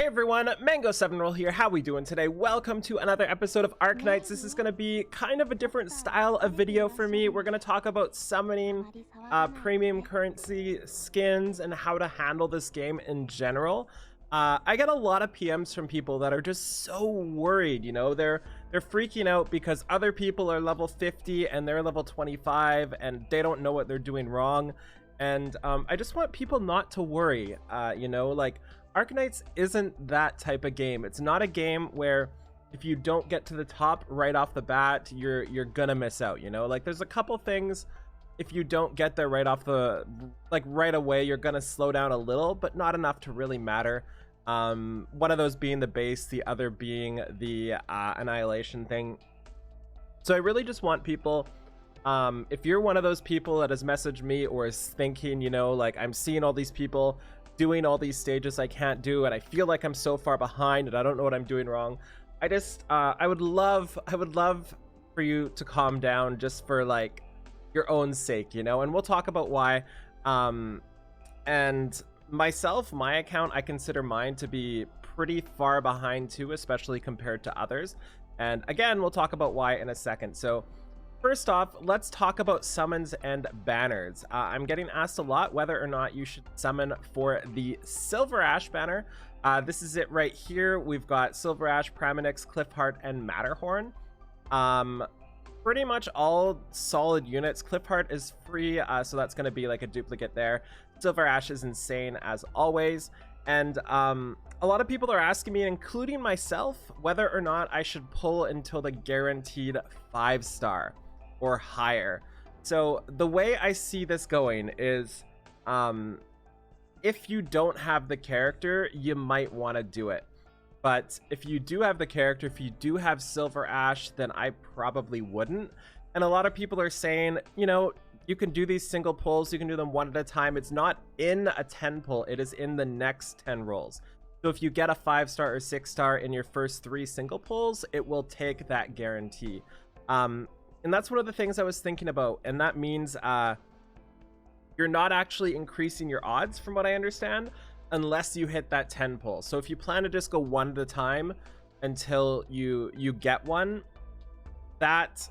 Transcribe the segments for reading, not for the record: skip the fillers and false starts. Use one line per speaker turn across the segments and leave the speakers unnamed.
Hey everyone, Mango7Roll here. How we doing today? Welcome to another episode of Arknights. This is going to be kind of a different style of video for me. We're going to talk about summoning premium currency skins and how to handle this game in general. I get a lot of PMs from people that are just so worried, you know, they're freaking out because other people are level 50 and they're level 25 and they don't know what they're doing wrong. And I just want people not to worry, you know, like Arknights isn't that type of game. It's not a game where if you don't get to the top right off the bat, you're gonna miss out, you know? Like there's a couple things, if you don't get there right off the, like right away, you're gonna slow down a little, but not enough to really matter. One of those being the base, the other being the annihilation thing. So I really just want people, if you're one of those people that has messaged me or is thinking, you know, like I'm seeing all these people doing all these stages I can't do and I feel like I'm so far behind and I don't know what I'm doing wrong. I just I would love for you to calm down just for like your own sake, you know, and we'll talk about why. And myself, my account, I consider mine to be pretty far behind too, especially compared to others. And again, we'll talk about why in a second. So first off, let's talk about summons and banners. I'm getting asked a lot whether or not you should summon for the Silver Ash banner. This is it right here. We've got Silver Ash, Praminix, Cliffheart, and Matterhorn. Pretty much all solid units. Cliffheart is free, so that's going to be like a duplicate there. Silver Ash is insane as always. And a lot of people are asking me, including myself, whether or not I should pull until the guaranteed 5-star. Or higher. So the way I see this going is if you don't have the character, you might want to do it, but if you do have the character, if you do have Silver Ash, then I probably wouldn't. And a lot of people are saying, you know, you can do these single pulls, you can do them one at a time. It's not in a 10 pull, it is in the next 10 rolls. So if you get a 5-star or 6-star in your first 3 single pulls, it will take that guarantee. And that's one of the things I was thinking about, and that means you're not actually increasing your odds, from what I understand, unless you hit that 10 pull. So if you plan to just go one at a time until you get one, that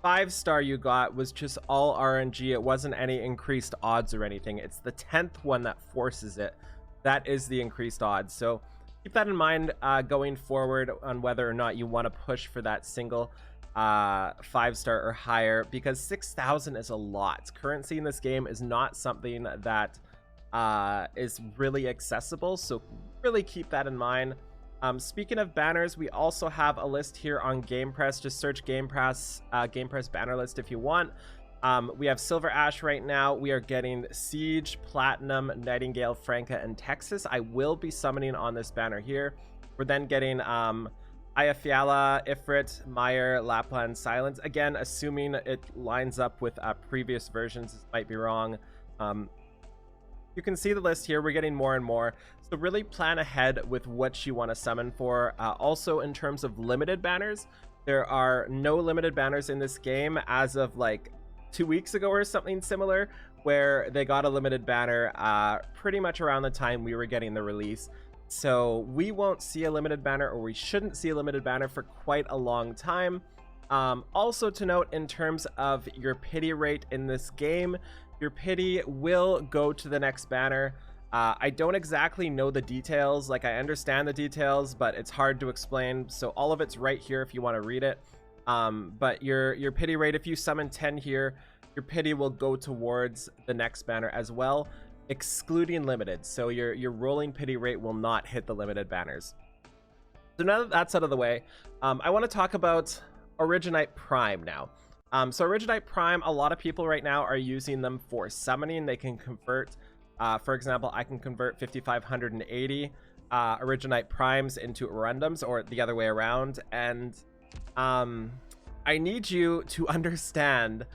5-star you got was just all RNG. It wasn't any increased odds or anything. It's the 10th one that forces it. That is the increased odds. So keep that in mind going forward on whether or not you want to push for that single 5-star or higher, because 6,000 is a lot. Currency in this game is not something that is really accessible, so really keep that in mind. Speaking of banners, we also have a list here on Game Press. Just search Game Press banner list if you want. We have Silver Ash right now. We are getting Siege, Platinum, Nightingale, Franca, and Texas. I will be summoning on this banner here. We're then getting Ayafiala, Ifrit, Meyer, Lapland, Silence. Again, assuming it lines up with previous versions. This might be wrong. You can see the list here. We're getting more and more. So really plan ahead with what you want to summon for. Also, in terms of limited banners, there are no limited banners in this game as of like 2 weeks ago or something similar, where they got a limited banner pretty much around the time we were getting the release. So we won't see a limited banner, or we shouldn't see a limited banner for quite a long time. Also to note, in terms of your pity rate in this game, your pity will go to the next banner. I don't exactly know the details. Like, I understand the details, but it's hard to explain. So all of it's right here if you want to read it. But your pity rate, if you summon 10 here, your pity will go towards the next banner as well, excluding limited. So your rolling pity rate will not hit the limited banners. So now that that's out of the way, I want to talk about Originite Prime now. So Originite Prime, a lot of people right now are using them for summoning. They can convert, for example, I can convert 5,580 Originite Primes into Arundums, or the other way around. And I need you to understand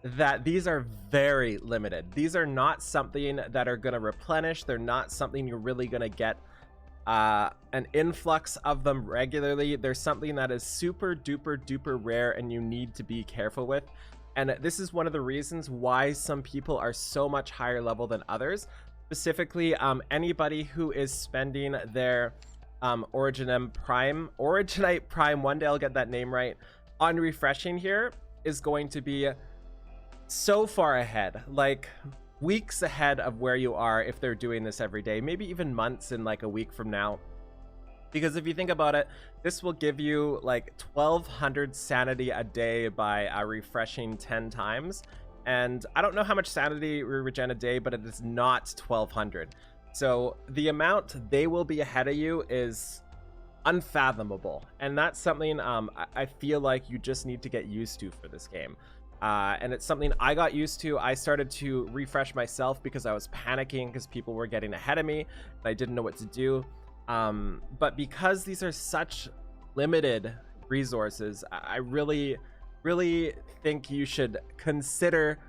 that these are very limited. These are not something that are going to replenish. They're not something you're really going to get an influx of them regularly. There's something that is super duper rare and you need to be careful with. And this is one of the reasons why some people are so much higher level than others. Specifically, anybody who is spending their Originite Prime, one day I'll get that name right, on refreshing here is going to be so far ahead, like weeks ahead of where you are if they're doing this every day, maybe even months in like a week from now. Because if you think about it, this will give you like 1200 sanity a day by refreshing 10 times. And I don't know how much sanity we regen a day, but it is not 1200. So the amount they will be ahead of you is unfathomable. And that's something I feel like you just need to get used to for this game. And it's something I got used to. I started to refresh myself because I was panicking because people were getting ahead of me and I didn't know what to do. But because these are such limited resources, I really think you should consider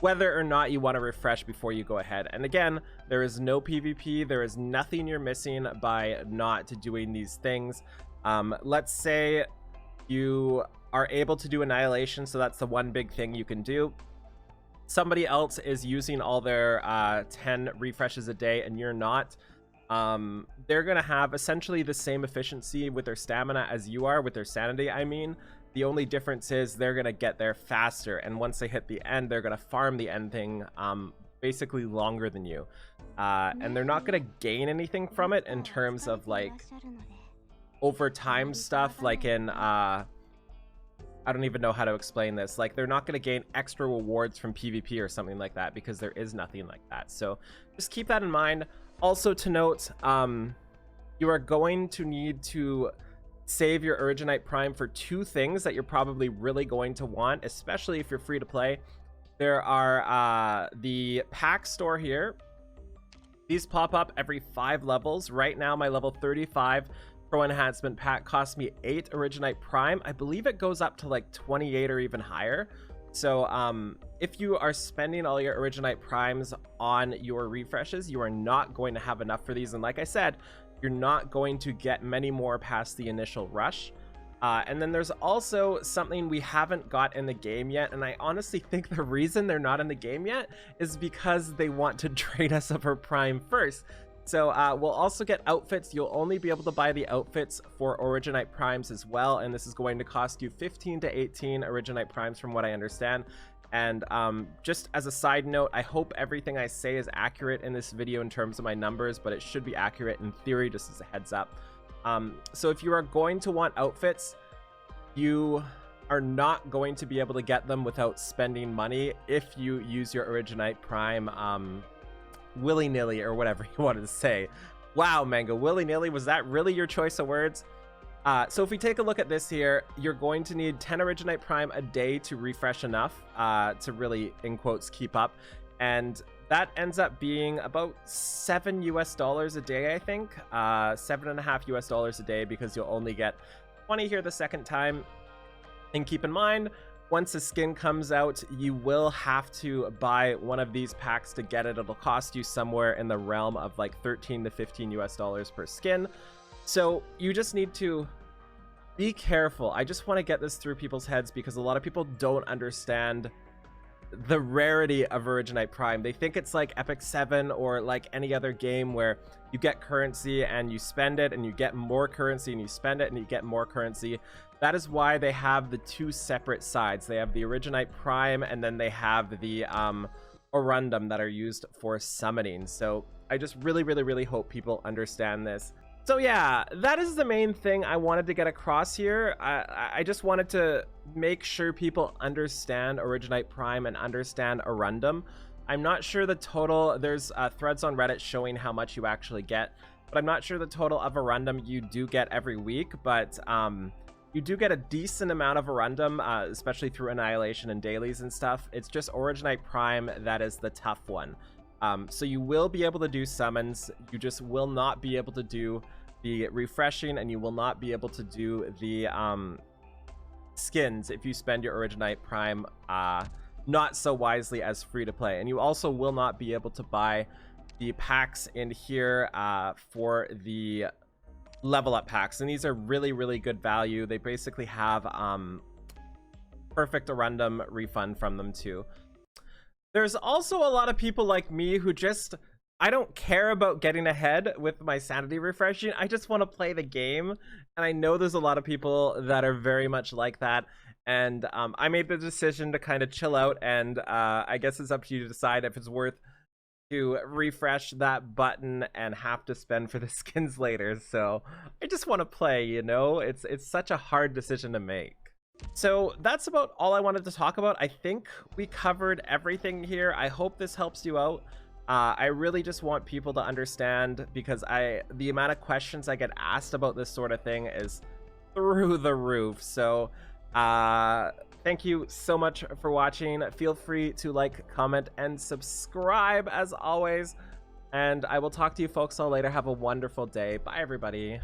whether or not you want to refresh before you go ahead. And again, there is no PvP. There is nothing you're missing by not doing these things. Let's say you are able to do Annihilation, so that's the one big thing you can do. Somebody else is using all their 10 refreshes a day and you're not. They're gonna have essentially the same efficiency with their stamina as you are with their sanity. I mean, the only difference is they're gonna get there faster, and once they hit the end, they're gonna farm the end thing basically longer than you, and they're not gonna gain anything from it in terms of like over time stuff, like in I don't even know how to explain this. Like, they're not going to gain extra rewards from PvP or something like that because there is nothing like that. So just keep that in mind. Also to note, you are going to need to save your Originite Prime for two things that you're probably really going to want, especially if you're free to play. There are the pack store here. These pop up every 5 levels. Right now, my level 35 Pro Enhancement pack cost me 8 Originite Prime. I believe it goes up to like 28 or even higher. So if you are spending all your Originite Primes on your refreshes, you are not going to have enough for these. And like I said, you're not going to get many more past the initial rush. And then there's also something we haven't got in the game yet. And I honestly think the reason they're not in the game yet is because they want to drain us of our Prime first. So we'll also get outfits. You'll only be able to buy the outfits for Originite Primes as well, and this is going to cost you 15 to 18 Originite Primes from what I understand. And just as a side note, I hope everything I say is accurate in this video in terms of my numbers, but it should be accurate in theory, just as a heads up. So if you are going to want outfits, you are not going to be able to get them without spending money if you use your Originite Prime willy-nilly, or whatever you wanted to say. Wow, Mango, willy-nilly, was that really your choice of words? So if we take a look at this here, you're going to need 10 Originite Prime a day to refresh enough to really, in quotes, keep up. And that ends up being about $7 US a day, I think. $7.5 US a day, because you'll only get 20 here the second time. And keep in mind, once a skin comes out, you will have to buy one of these packs to get it. It'll cost you somewhere in the realm of like 13 to 15 US per skin. So you just need to be careful. I just want to get this through people's heads because a lot of people don't understand the rarity of Originite Prime. They think it's like Epic 7 or like any other game where you get currency and you spend it and you get more currency and you spend it and you get more currency. That is why they have the two separate sides. They have the Originite Prime and then they have the Orundum that are used for summoning. So I just really hope people understand this. So yeah, that is the main thing I wanted to get across here. I just wanted to make sure people understand Originite Prime and understand Orundum. I'm not sure the total. There's threads on Reddit showing how much you actually get, but I'm not sure the total of Orundum you do get every week, but you do get a decent amount of Orundum, especially through Annihilation and dailies and stuff. It's just Originite Prime that is the tough one. So you will be able to do summons, you just will not be able to do the refreshing, and you will not be able to do the skins if you spend your Originite Prime not so wisely as free to play. And you also will not be able to buy the packs in here for the level up packs, and these are really good value. They basically have perfect Orundum refund from them too. There's also a lot of people like me who just I don't care about getting ahead with my sanity refreshing. I just want to play the game. And I know there's a lot of people that are very much like that. And I made the decision to kind of chill out. And I guess it's up to you to decide if it's worth to refresh that button and have to spend for the skins later. So I just want to play, you know? It's such a hard decision to make. So that's about all I wanted to talk about. I think we covered everything here. I hope this helps you out. I really just want people to understand, because the amount of questions I get asked about this sort of thing is through the roof. So thank you so much for watching. Feel free to like, comment, and subscribe as always. And I will talk to you folks all later. Have a wonderful day. Bye, everybody.